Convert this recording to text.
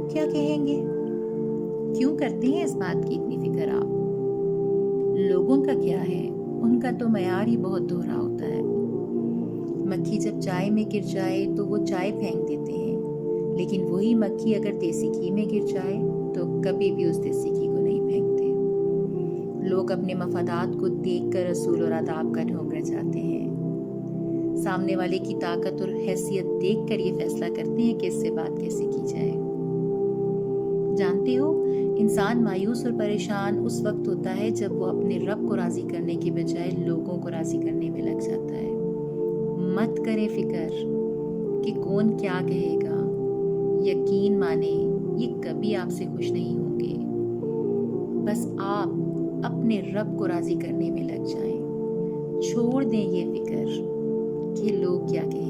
लोग क्या कहेंगे? क्यों करते हैं इस बात की इतनी फिक्र आप? लोगों का क्या है, उनका तो मयार ही बहुत दोहरा होता है। मक्खी जब चाय में गिर जाए तो वो चाय फेंक देते हैं, लेकिन वही मक्खी अगर देसी घी में गिर जाए तो कभी भी उस देसी घी को नहीं फेंकते। लोग अपने मफादात को देखकर रसूल और आदाब का ढोंग रचाते हैं। सामने वाले की ताकत और हैसियत देखकर ये फैसला करते हैं कि इससे बात कैसे की जाए। जानते हो, इंसान मायूस और परेशान उस वक्त होता है जब वो अपने रब को राजी करने के बजाय लोगों को राजी करने में लग जाता है। मत करें फिक्र कि कौन क्या कहेगा। यकीन माने, ये कभी आपसे खुश नहीं होंगे। बस आप अपने रब को राजी करने में लग जाएं। छोड़ दें ये फिक्र कि लोग क्या कहेंगे।